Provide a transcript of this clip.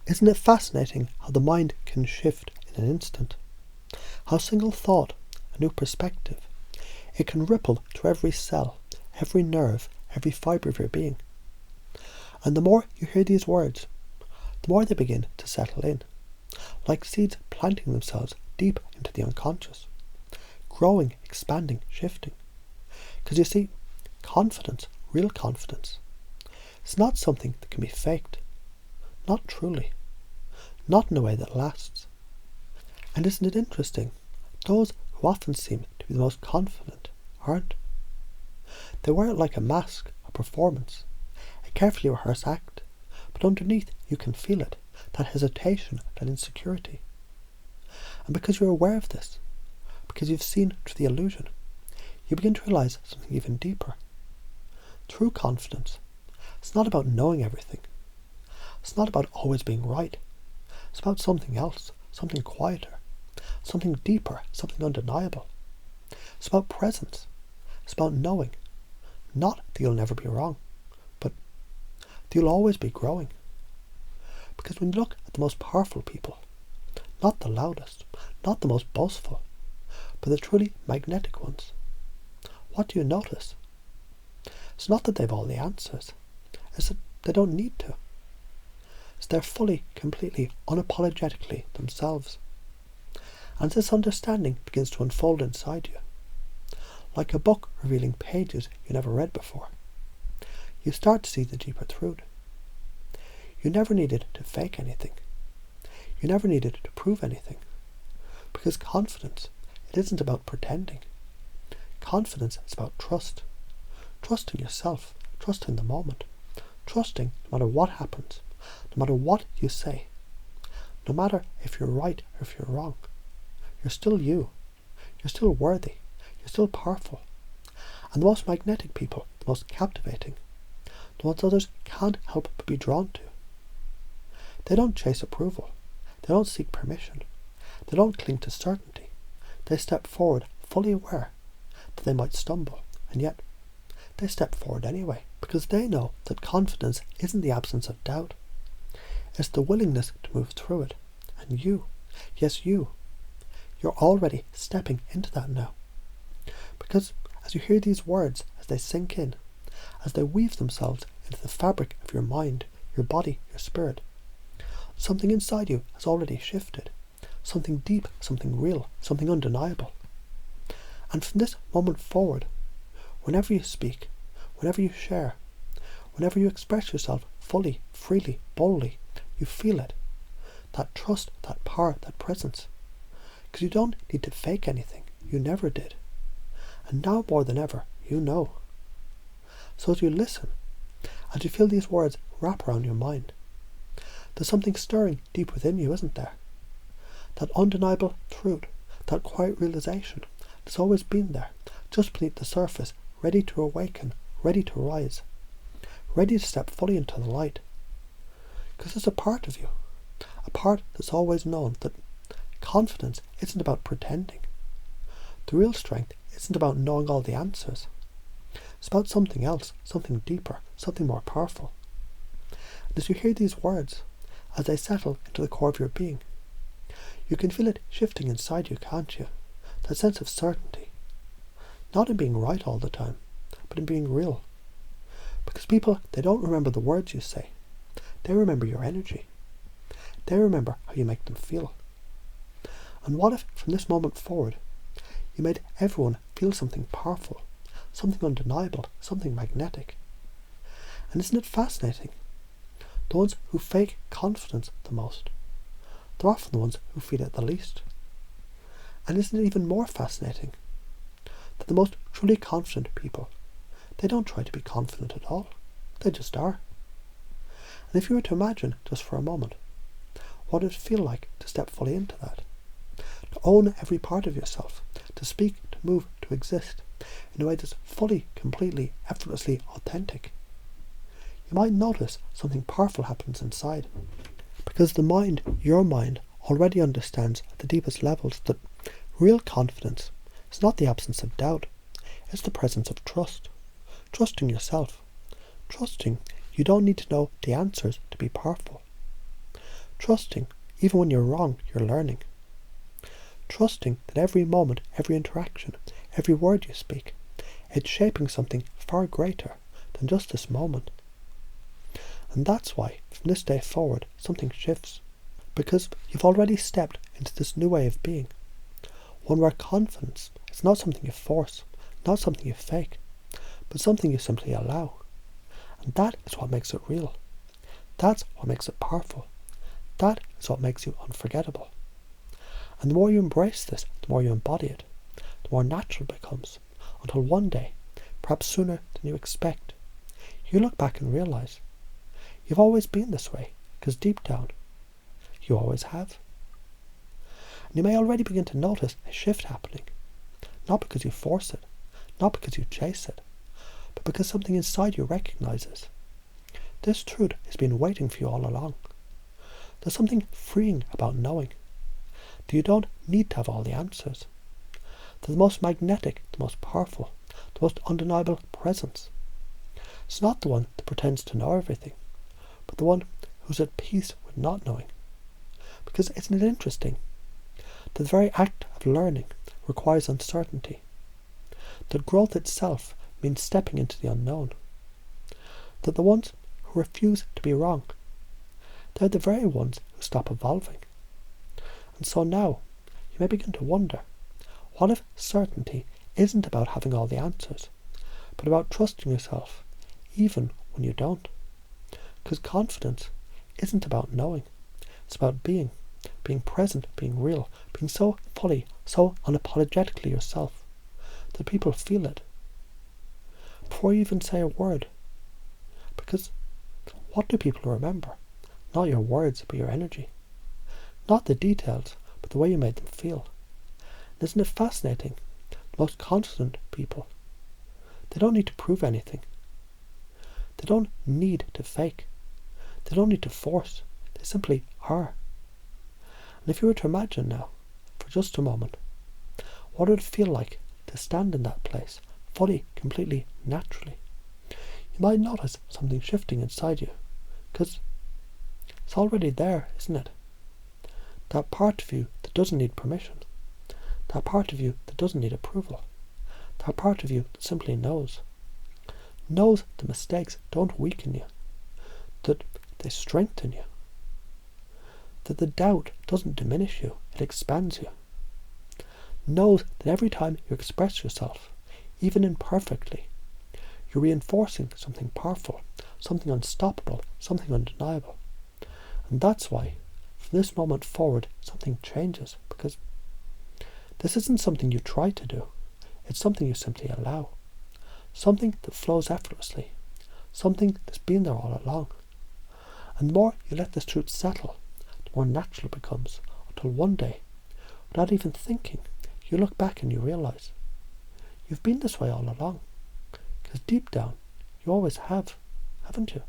Isn't it fascinating how the mind can shift in an instant? How a single thought, a new perspective, it can ripple to every cell, every nerve, every fibre of your being. And the more you hear these words, the more they begin to settle in, like seeds planting themselves deep into the unconscious, growing, expanding, shifting. Because you see, confidence, real confidence, it's not something that can be faked. Not truly. Not in a way that lasts. And isn't it interesting? Those who often seem to be the most confident aren't. They wear it like a mask, a performance, a carefully rehearsed act, but underneath you can feel it, that hesitation, that insecurity. And because you're aware of this, because you've seen through the illusion, you begin to realise something even deeper. True confidence, it's not about knowing everything. It's not about always being right. It's about something else, something quieter, something deeper, something undeniable. It's about presence. It's about knowing, not that you'll never be wrong, but that you'll always be growing. Because when you look at the most powerful people, not the loudest, not the most boastful, but the truly magnetic ones, what do you notice? It's not that they've all the answers. It's that they don't need to. It's they're fully, completely, unapologetically themselves. And this understanding begins to unfold inside you, like a book revealing pages you never read before. You start to see the deeper truth. You never needed to fake anything. You never needed to prove anything. Because confidence, it isn't about pretending. Confidence is about trust. Trusting yourself, trusting the moment, trusting no matter what happens, no matter what you say, no matter if you're right or if you're wrong. You're still you. You're still worthy. You're still powerful. And the most magnetic people, the most captivating, the ones others can't help but be drawn to. They don't chase approval. They don't seek permission. They don't cling to certainty. They step forward fully aware that they might stumble, and yet they step forward anyway, because they know that confidence isn't the absence of doubt. It's the willingness to move through it. And you, yes you, you're already stepping into that now. Because as you hear these words, as they sink in, as they weave themselves into the fabric of your mind, your body, your spirit, something inside you has already shifted. Something deep, something real, something undeniable. And from this moment forward, whenever you speak, whenever you share, whenever you express yourself fully, freely, boldly, you feel it. That trust, that power, that presence. Because you don't need to fake anything. You never did. And now more than ever, you know. So as you listen, as you feel these words wrap around your mind, there's something stirring deep within you, isn't there? That undeniable truth, that quiet realization that's always been there, just beneath the surface, ready to awaken, ready to rise, ready to step fully into the light. Because there's a part of you, a part that's always known that confidence isn't about pretending. The real strength isn't about knowing all the answers. It's about something else, something deeper, something more powerful. And as you hear these words, as they settle into the core of your being, you can feel it shifting inside you, can't you? That sense of certainty. Not in being right all the time, but in being real. Because people, they don't remember the words you say. They remember your energy. They remember how you make them feel. And what if, from this moment forward, you made everyone feel something powerful, something undeniable, something magnetic? And isn't it fascinating? The ones who fake confidence the most, they're often the ones who feel it the least. And isn't it even more fascinating that the most truly confident people, they don't try to be confident at all. They just are. And if you were to imagine, just for a moment, what it would feel like to step fully into that, to own every part of yourself, to speak, to move, to exist in a way that's fully, completely, effortlessly authentic, you might notice something powerful happens inside. Because the mind, your mind, already understands at the deepest levels that real confidence is not the absence of doubt, it's the presence of trust. Trusting yourself. Trusting you don't need to know the answers to be powerful. Trusting, even when you're wrong, you're learning. Trusting that every moment, every interaction, every word you speak, it's shaping something far greater than just this moment. And that's why, from this day forward, something shifts. Because you've already stepped into this new way of being. One where confidence is not something you force, not something you fake, but something you simply allow. And that is what makes it real. That's what makes it powerful. That is what makes you unforgettable. And the more you embrace this, the more you embody it, the more natural it becomes, until one day, perhaps sooner than you expect, you look back and realise you've always been this way, because deep down, you always have. And you may already begin to notice a shift happening, not because you force it, not because you chase it, but because something inside you recognises this truth has been waiting for you all along. There's something freeing about knowing that you don't need to have all the answers. They're the most magnetic, the most powerful, the most undeniable presence. It's not the one that pretends to know everything, but the one who's at peace with not knowing. Because isn't it interesting that the very act of learning requires uncertainty? That growth itself means stepping into the unknown. That the ones who refuse to be wrong, they're the very ones who stop evolving. And so now, you may begin to wonder, what if certainty isn't about having all the answers, but about trusting yourself, even when you don't? Because confidence isn't about knowing, it's about being present, being real, being so fully, so unapologetically yourself, that people feel it, before you even say a word. Because what do people remember? Not your words, but your energy. Not the details, but the way you made them feel. And isn't it fascinating? The most confident people, they don't need to prove anything. They don't need to fake. They don't need to force. They simply are. And if you were to imagine now, for just a moment, what would it feel like to stand in that place, fully, completely, naturally? You might notice something shifting inside you, because it's already there, isn't it? That part of you that doesn't need permission. That part of you that doesn't need approval. That part of you that simply knows. Knows the mistakes don't weaken you. That they strengthen you. That the doubt doesn't diminish you, it expands you. Knows that every time you express yourself, even imperfectly, you're reinforcing something powerful, something unstoppable, something undeniable. And that's why, from this moment forward, something changes, because this isn't something you try to do, it's something you simply allow. Something that flows effortlessly, something that's been there all along. And the more you let this truth settle, the more natural it becomes, until one day, without even thinking, you look back and you realise you've been this way all along. Because deep down, you always have, haven't you?